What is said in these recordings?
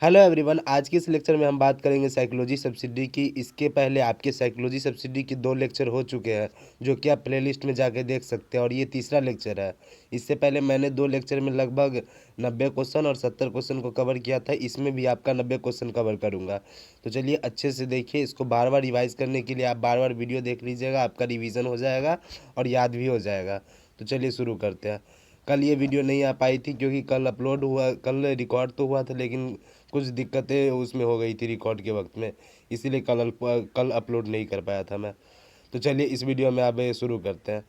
Hello everyone, आज की इस लेक्चर में हम बात करेंगे साइकोलॉजी सब्सिडी की। इसके पहले आपके साइकोलॉजी सब्सिडी की 2 लेक्चर हो चुके हैं, जो कि आप प्लेलिस्ट में जाके देख सकते हैं, और ये तीसरा लेक्चर है। इससे पहले मैंने 2 लेक्चर में लगभग 90 क्वेश्चन और 70 क्वेश्चन को कवर किया था। इसमें भी आपका 90 क्वेश्चन कवर करूँगा। तो चलिए अच्छे से देखिए। इसको बार बार रिवाइज करने के लिए आप बार बार वीडियो देख लीजिएगा, आपका रिविज़न हो जाएगा और याद भी हो जाएगा। तो चलिए शुरू करते हैं। कल ये वीडियो नहीं आ पाई थी क्योंकि कल अपलोड हुआ, कल रिकॉर्ड तो हुआ था, लेकिन कुछ दिक्कतें उसमें हो गई थी रिकॉर्ड के वक्त में, इसीलिए कल अपलोड नहीं कर पाया था मैं। तो चलिए इस वीडियो में अब शुरू करते हैं।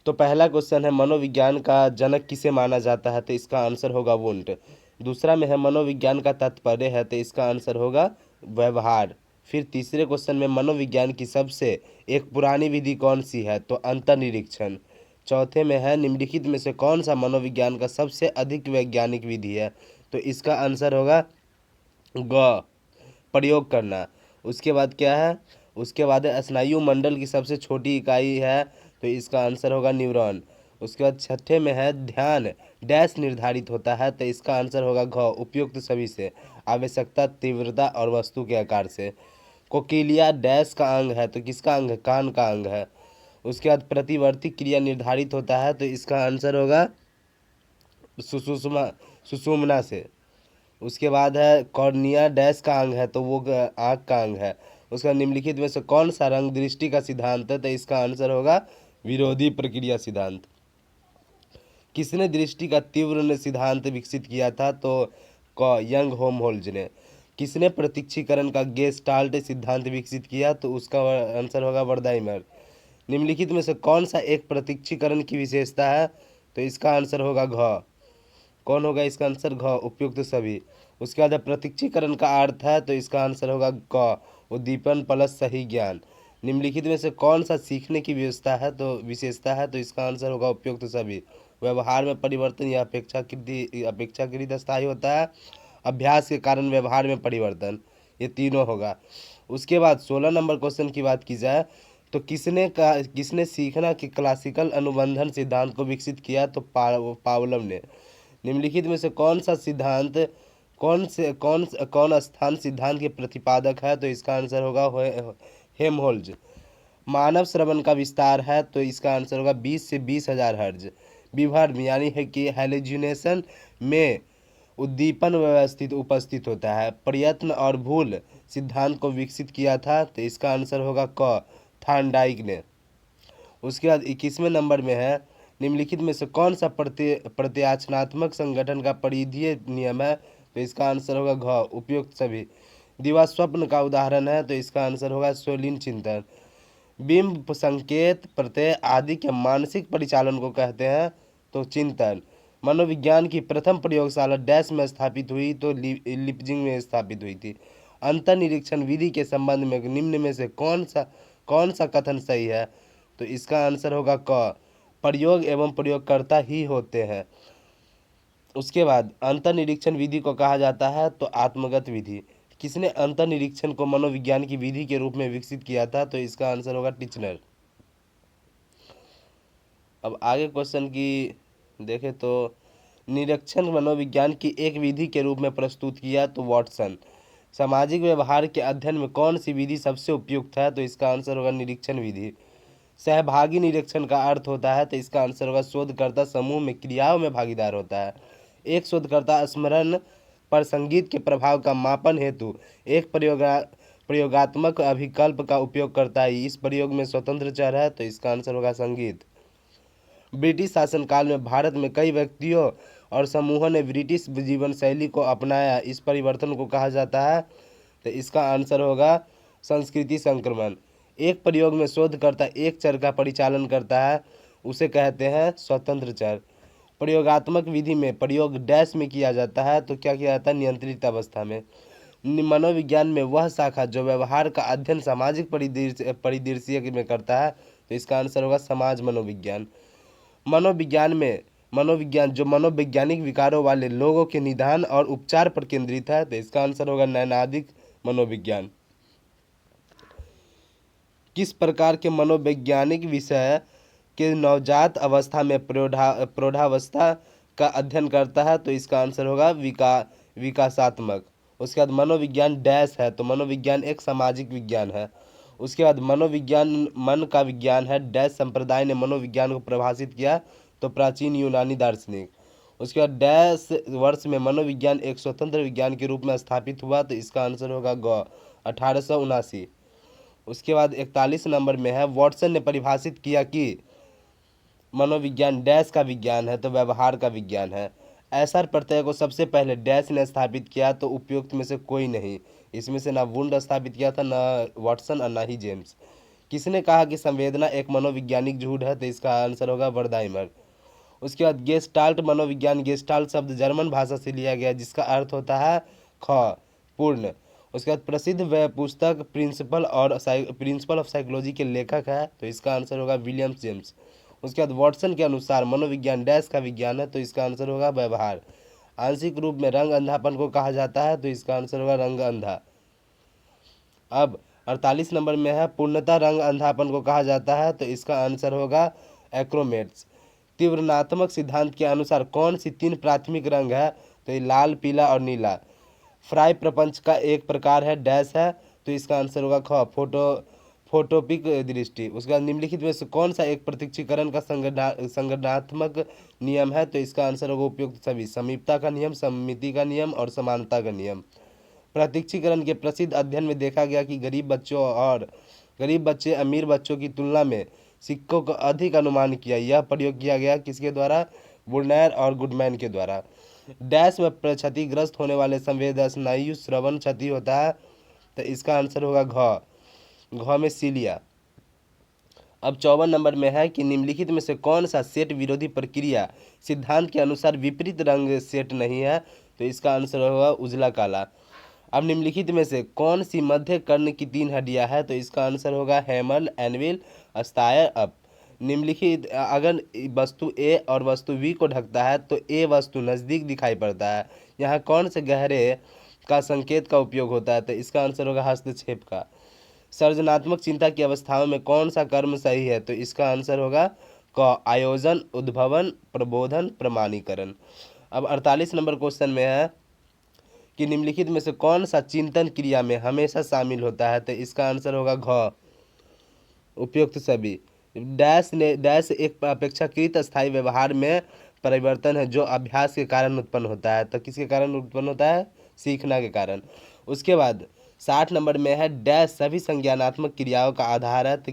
तो पहला क्वेश्चन है, मनोविज्ञान का जनक किसे माना जाता है? तो इसका आंसर होगा वुंट। दूसरा में है, मनोविज्ञान का तात्पर्य है? तो इसका आंसर होगा व्यवहार। फिर तीसरे क्वेश्चन में, मनोविज्ञान की सबसे एक पुरानी विधि कौन सी है? तो अंतर्निरीक्षण। चौथे में है, निम्नलिखित में से कौन सा मनोविज्ञान का सबसे अधिक वैज्ञानिक विधि है? तो इसका आंसर होगा ग, प्रयोग करना। उसके बाद क्या है? उसके बाद है, स्नायु मंडल की सबसे छोटी इकाई है? तो इसका आंसर होगा न्यूरॉन। उसके बाद छठे में है, ध्यान डैश निर्धारित होता है? तो इसका आंसर होगा घ, उपयुक्त सभी से, आवश्यकता, तीव्रता और वस्तु के आकार से। कोकिलिया डैश का अंग है? तो किसका अंग है? कान का अंग है। उसके बाद प्रतिवर्ती क्रिया निर्धारित होता है? तो इसका आंसर होगा सुषुम्ना, सुषुम्ना से। उसके बाद है, कॉर्निया डैश का अंग है? तो वो आँख का अंग है। उसका निम्नलिखित में से कौन सा रंग दृष्टि का सिद्धांत है? तो इसका आंसर होगा विरोधी प्रक्रिया सिद्धांत। किसने दृष्टि का तीव्र सिद्धांत विकसित किया था? तो यंग होमहोल्ज ने। किसने प्रत्यक्षीकरण का गेस्टाल्ट सिद्धांत विकसित किया? तो उसका आंसर होगा वर्दाइमर। निम्नलिखित में से कौन सा एक प्रत्यक्षीकरण की विशेषता है? तो इसका आंसर होगा घ। कौन होगा इसका आंसर? घ, उपयुक्त सभी। उसके बाद प्रत्यक्षीकरण का अर्थ है? तो इसका आंसर होगा क, उद्दीपन प्लस सही ज्ञान। निम्नलिखित में से कौन सा सीखने की व्यवस्था है? तो विशेषता है? तो इसका आंसर होगा उपयुक्त सभी। व्यवहार में परिवर्तन यह अपेक्षाकृत स्थायी होता है। अभ्यास के कारण व्यवहार में परिवर्तन, ये तीनों होगा। उसके बाद 16 नंबर क्वेश्चन की बात की जाए तो किसने सीखना के क्लासिकल अनुबंधन सिद्धांत को विकसित किया? तो पावलव ने। निम्नलिखित में से कौन सा सिद्धांत कौन स्थान सिद्धांत के प्रतिपादक है? तो इसका आंसर होगा हेमहोल्ज। मानव श्रवण का विस्तार है? तो इसका आंसर होगा 20 से 20,000 हर्ज। विभर्म यानी है कि हेलुसिनेशन में उद्दीपन व्यवस्थित उपस्थित होता है। प्रयत्न और भूल सिद्धांत को विकसित किया था? तो इसका आंसर होगा क, थॉर्नडाइक ने। उसके बाद 21वें नंबर में है, निम्नलिखित में से कौन सा प्रत्याचनात्मक संगठन का परिधीय नियम है? तो इसका आंसर होगा घ, उपयुक्त सभी। दिवा स्वप्न का उदाहरण है? तो इसका आंसर होगा सोलिन चिंतन। बिंब संकेत प्रत्यय आदि के मानसिक परिचालन को कहते हैं? तो चिंतन। मनोविज्ञान की प्रथम प्रयोगशाला डैश में स्थापित हुई? तो लिपजिंग में स्थापित हुई थी। अंतर्निरीक्षण विधि के संबंध में निम्न में से कौन सा कथन सही है? तो इसका आंसर होगा क, प्रयोग एवं प्रयोगकर्ता ही होते हैं। उसके बाद अंतर्निरीक्षण विधि को कहा जाता है? तो आत्मगत विधि। किसने अंतर्निरीक्षण को मनोविज्ञान की विधि के रूप में विकसित किया था? तो इसका आंसर होगा टिचनर। अब आगे क्वेश्चन की देखें तो, निरीक्षण मनोविज्ञान की एक विधि के रूप में प्रस्तुत किया? तो वॉटसन। सामाजिक व्यवहार के अध्ययन में कौन सी विधि सबसे उपयुक्त है? तो इसका आंसर होगा निरीक्षण विधि। सहभागी निरीक्षण का अर्थ होता है? तो इसका आंसर होगा शोधकर्ता समूह में क्रियाओं में भागीदार होता है। एक शोधकर्ता स्मरण पर संगीत के प्रभाव का मापन हेतु एक प्रयोगात्मक अभिकल्प का उपयोग करता है। इस प्रयोग में स्वतंत्र चर है? तो इसका आंसर होगा संगीत। ब्रिटिश शासनकाल में भारत में कई व्यक्तियों और समूहों ने ब्रिटिश जीवन शैली को अपनाया। इस परिवर्तन को कहा जाता है? तो इसका आंसर होगा संस्कृति संक्रमण। एक प्रयोग में शोधकर्ता एक चर का परिचालन करता है, उसे कहते हैं स्वतंत्र चर। प्रयोगात्मक विधि में प्रयोग डैश में किया जाता है? तो क्या किया जाता है? नियंत्रित अवस्था में। मनोविज्ञान में वह शाखा जो व्यवहार का अध्ययन सामाजिक परिदृश्य में करता है? तो इसका आंसर होगा समाज मनोविज्ञान। मनोविज्ञान जो मनोवैज्ञानिक विकारों वाले लोगों के निदान और उपचार पर केंद्रित है? तो इसका आंसर होगा नैनादिक मनोविज्ञान। किस प्रकार के मनोवैज्ञानिक विषय के नवजात अवस्था में प्रौढ़ावस्था का अध्ययन करता है तो इसका आंसर होगा विकासात्मक। उसके बाद मनोविज्ञान डैश है, तो मनोविज्ञान एक सामाजिक विज्ञान है। उसके बाद मनोविज्ञान मन का विज्ञान है, डैश संप्रदाय ने मनोविज्ञान को परिभाषित किया, तो प्राचीन यूनानी दार्शनिक। उसके बाद डैश वर्ष में मनोविज्ञान एक स्वतंत्र विज्ञान के रूप में स्थापित हुआ, तो इसका आंसर होगा ग 1879। उसके बाद 41 नंबर में है, वॉटसन ने परिभाषित किया कि मनोविज्ञान डैश का विज्ञान है, तो व्यवहार का विज्ञान है। एसआर प्रत्यय को सबसे पहले डैश ने स्थापित किया, तो उपयुक्त में से कोई नहीं। इसमें से ना वुंड स्थापित किया था, ना वॉटसन और ना ही जेम्स। किसने कहा कि संवेदना एक मनोवैज्ञानिक झूठ है, तो इसका आंसर होगा वर्दाइमर। उसके बाद गेस्टाल्ट मनोविज्ञान, गेस्टाल्ट शब्द जर्मन भाषा से लिया गया जिसका अर्थ होता है पूर्ण। उसके बाद प्रसिद्ध वह पुस्तक प्रिंसिपल ऑफ साइकोलॉजी के लेखक है, तो इसका आंसर होगा विलियम जेम्स। उसके बाद वॉटसन के अनुसार मनोविज्ञान डैश का विज्ञान है, तो इसका आंसर होगा व्यवहार। आंशिक रूप में रंग अंधापन को कहा जाता है, तो इसका आंसर होगा रंग अंधा। अब 48 नंबर में है, पूर्णतः रंग अंधापन को कहा जाता है, तो इसका आंसर होगा एक्रोमेट्स। तीव्रनात्मक सिद्धांत के अनुसार कौन सी 3 प्राथमिक रंग है, तो ये लाल, पीला और नीला। फ्राई प्रपंच का एक प्रकार है, डैश है, तो इसका आंसर होगा फोटोपिक दृष्टि। उसके बाद निम्नलिखित में से कौन सा एक प्रत्यक्षीकरण का संगठनात्मक नियम है, तो इसका आंसर होगा उपयुक्त सभी। समीपता का नियम, सममिति का नियम और समानता का नियम। प्रत्यक्षीकरण के प्रसिद्ध अध्ययन में देखा गया कि गरीब बच्चे अमीर बच्चों की तुलना में सिक्कों का अधिक अनुमान किया। यह प्रयोग किया गया किसके द्वारा? बुर्नैर और गुडमैन के द्वारा। डैश में क्षतिग्रस्त होने वाले संवेदन स्नायु श्रवण क्षति होता है, तो इसका आंसर होगा घ में सीलिया। अब 54 नंबर में है कि निम्नलिखित में से कौन सा सेट विरोधी प्रक्रिया सिद्धांत के अनुसार विपरीत रंग सेट नहीं है, तो इसका आंसर होगा उजला काला। अब निम्नलिखित में से कौन सी मध्य कर्ण की 3 हड्डियां है, तो इसका आंसर होगा हैमर, एनविल, अस्तायर, अप। निम्नलिखित अगर वस्तु ए और वस्तु बी को ढकता है तो ए वस्तु नज़दीक दिखाई पड़ता है। यहाँ कौन से गहरे का संकेत का उपयोग होता है, तो इसका आंसर होगा हस्तक्षेप का। सर्जनात्मक चिंता की अवस्थाओं में कौन सा कर्म सही है, तो इसका आंसर होगा क आयोजन, उद्भवन, प्रबोधन, प्रमाणीकरण। अब 48 नंबर क्वेश्चन में है कि निम्नलिखित में से कौन सा चिंतन क्रिया में हमेशा शामिल होता है, तो इसका आंसर होगा घ उपयुक्त सभी। डैश एक अपेक्षाकृत स्थायी व्यवहार में परिवर्तन है जो अभ्यास के कारण उत्पन्न होता है, तो किसके कारण उत्पन्न होता है? सीखना के कारण। उसके बाद 60 नंबर में है, डैश सभी संज्ञानात्मक क्रियाओं का आधार है, तो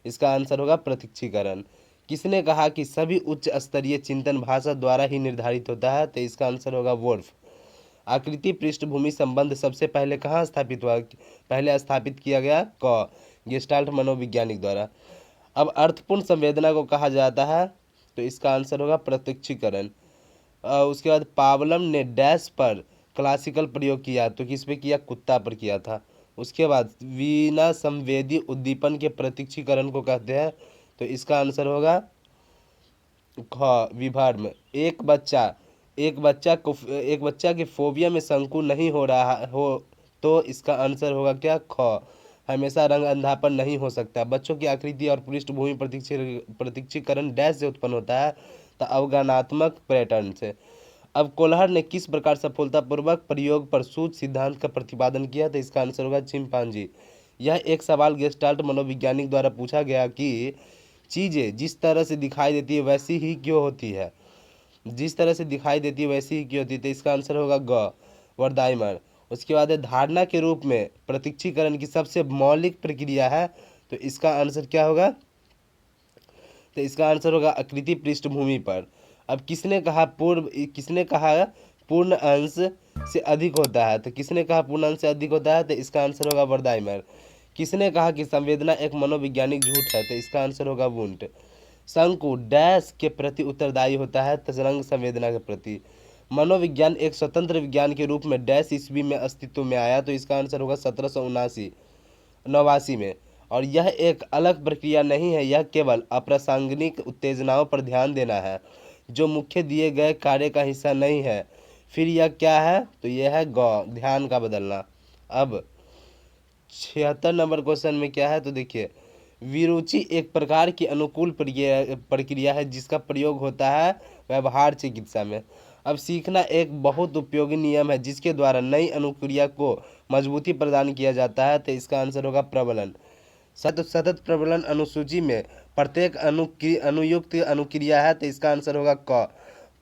इसका आंसर होगा प्रत्यक्षीकरण। किसने कहा कि सभी उच्च स्तरीय चिंतन भाषा द्वारा ही निर्धारित होता है, तो इसका आंसर होगा वोल्फ। आकृति पृष्ठभूमि संबंध सबसे पहले कहाँ स्थापित हुआ? पहले स्थापित किया गया गेस्टाल्ट मनोवैज्ञानिक द्वारा। अब अर्थपूर्ण संवेदना को कहा जाता है, तो इसका आंसर होगा प्रत्यक्षीकरण। उसके बाद पावलम ने डैश पर क्लासिकल प्रयोग किया, तो किस पे किया? कुत्ता पर किया था। उसके बाद वीना संवेदी उद्दीपन के प्रत्यक्षीकरण को कहते हैं, तो इसका आंसर होगा विभर्म। एक बच्चा के फोबिया में शंकु नहीं हो रहा हो, तो इसका आंसर होगा क्या? हमेशा रंग अंधापन नहीं हो सकता। बच्चों की आकृति और पृष्ठभूमि प्रत्यक्षीकरण डैश से उत्पन्न होता है, तो अवगानात्मक पैटर्न से। अब कोल्हर ने किस प्रकार सफलतापूर्वक प्रयोग पर सूझ सिद्धांत का प्रतिपादन किया, तो इसका आंसर होगा चिंपांजी। यह एक सवाल गेस्टाल्ट मनोवैज्ञानिक द्वारा पूछा गया कि चीज़ें जिस तरह से दिखाई देती है वैसी ही क्यों होती है, जिस तरह से दिखाई देती है वैसी ही क्यों होती है, तो इसका आंसर होगा ग वर्दाइमर। उसके बाद है धारणा के रूप में प्रत्यक्षीकरण की सबसे मौलिक प्रक्रिया है, तो इसका आंसर क्या होगा? तो इसका आंसर होगा आकृति पृष्ठभूमि पर। अब किसने कहा पूर्ण अंश से अधिक होता है, तो किसने कहा पूर्ण अंश से अधिक होता है, तो इसका आंसर होगा वर्दाइमर। किसने कहा कि संवेदना एक मनोवैज्ञानिक झूठ है, तो इसका आंसर होगा वुंट। शंकु डैश के प्रति उत्तरदायी होता है, तो रंग संवेदना के प्रति। मनोविज्ञान एक स्वतंत्र विज्ञान के रूप में डैश ईस्वी में अस्तित्व में आया, तो इसका आंसर होगा 1789 में। और यह एक अलग प्रक्रिया नहीं है, यह केवल अप्रासंगिक उत्तेजनाओं पर ध्यान देना है जो मुख्य दिए गए कार्य का हिस्सा नहीं है। फिर यह क्या है? तो यह है ध्यान का बदलना। अब 76 नंबर क्वेश्चन में क्या है, तो देखिए विरुचि एक प्रकार की अनुकूल प्रक्रिया है जिसका प्रयोग होता है व्यवहार चिकित्सा में। अब सीखना एक बहुत उपयोगी नियम है जिसके द्वारा नई अनुक्रिया को मजबूती प्रदान किया जाता है, तो इसका आंसर होगा प्रबलन। सतत प्रबलन अनुसूची में प्रत्येक अनुयुक्त अनुक्रिया है, तो इसका आंसर होगा क,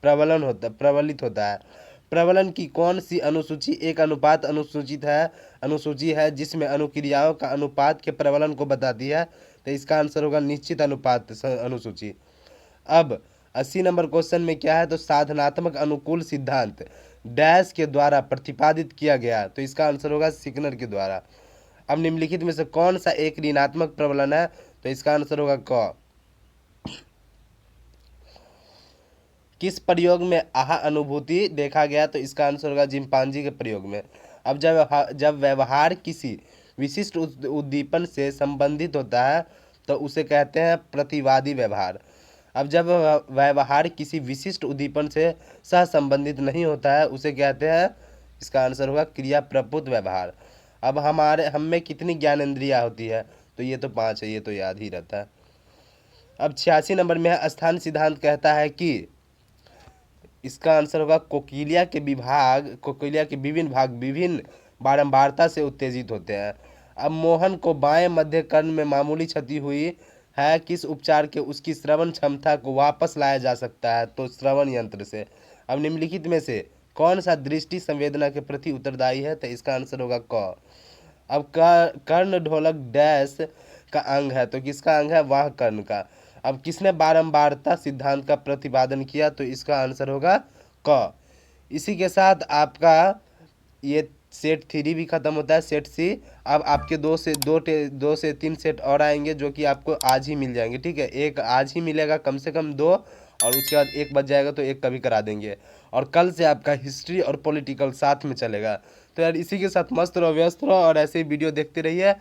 प्रबलित होता है। प्रबलन की कौन सी अनुसूची एक अनुपात अनुसूची है जिसमें अनुक्रियाओं का अनुपात के प्रबलन को बताती है, तो इसका आंसर होगा निश्चित अनुपात अनुसूची। अब 80 नंबर क्वेश्चन में क्या है, तो साधनात्मक अनुकूल सिद्धांत डैश के द्वारा प्रतिपादित किया गया, तो इसका आंसर होगा सिग्नर के द्वारा। अब निम्नलिखित में से कौन सा एक ऋणात्मक प्रबलन है, तो इसका आंसर होगा क। किस प्रयोग में आहा अनुभूति देखा गया, तो इसका आंसर होगा चिंपांजी के प्रयोग में। अब जब व्यवहार किसी विशिष्ट उद्दीपन से संबंधित होता है तो उसे कहते हैं प्रतिवादी व्यवहार। अब जब व्यवहार किसी विशिष्ट उद्दीपन से सहसंबंधित नहीं होता है उसे कहते हैं, इसका आंसर होगा क्रिया प्रपूत व्यवहार। अब हम में कितनी ज्ञानेंद्रियाँ होती है, तो ये तो 5 है, ये तो याद ही रहता है। अब 86 नंबर में है स्थान सिद्धांत कहता है कि, इसका आंसर होगा कोकिलिया के विभिन्न भाग विभिन्न बारंबारता से उत्तेजित होते हैं। अब मोहन को बाएं मध्य कर्ण में मामूली क्षति हुई है, किस उपचार के उसकी श्रवण क्षमता को वापस लाया जा सकता है, तो श्रवण यंत्र से। अब निम्नलिखित में से कौन सा दृष्टि संवेदना के प्रति उत्तरदायी है, तो इसका आंसर होगा क। अब कर्ण ढोलक डैश का अंग है, तो किसका अंग है, वाह कर्ण का। अब किसने बारंबारता सिद्धांत का प्रतिपादन किया, तो इसका आंसर होगा क। इसी के साथ आपका ये सेट 3 भी खत्म होता है, सेट सी। अब आपके 2 से 3 सेट और आएंगे जो कि आपको आज ही मिल जाएंगे, ठीक है। एक आज ही मिलेगा, कम से कम 2, और उसके बाद एक बच जाएगा तो एक कभी करा देंगे। और कल से आपका हिस्ट्री और पॉलिटिकल साथ में चलेगा। तो यार इसी के साथ मस्त रहो, व्यस्त रहो और ऐसे ही वीडियो देखते रहिए।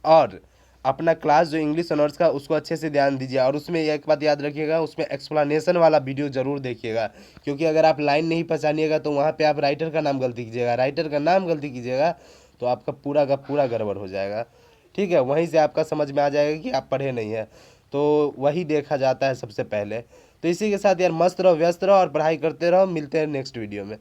और अपना क्लास जो इंग्लिश ऑनर्स का उसको अच्छे से ध्यान दीजिए, और उसमें एक बात याद रखिएगा, उसमें एक्सप्लेनेशन वाला वीडियो जरूर देखिएगा, क्योंकि अगर आप लाइन नहीं पहचानिएगा तो वहाँ पे आप राइटर का नाम गलती कीजिएगा, तो आपका पूरा का पूरा गड़बड़ हो जाएगा, ठीक है। वहीं से आपका समझ में आ जाएगा कि आप पढ़े नहीं हैं, तो वही देखा जाता है सबसे पहले। तो इसी के साथ यार मस्त रहो, व्यस्त रहो और पढ़ाई करते रहो। मिलते हैं नेक्स्ट वीडियो में।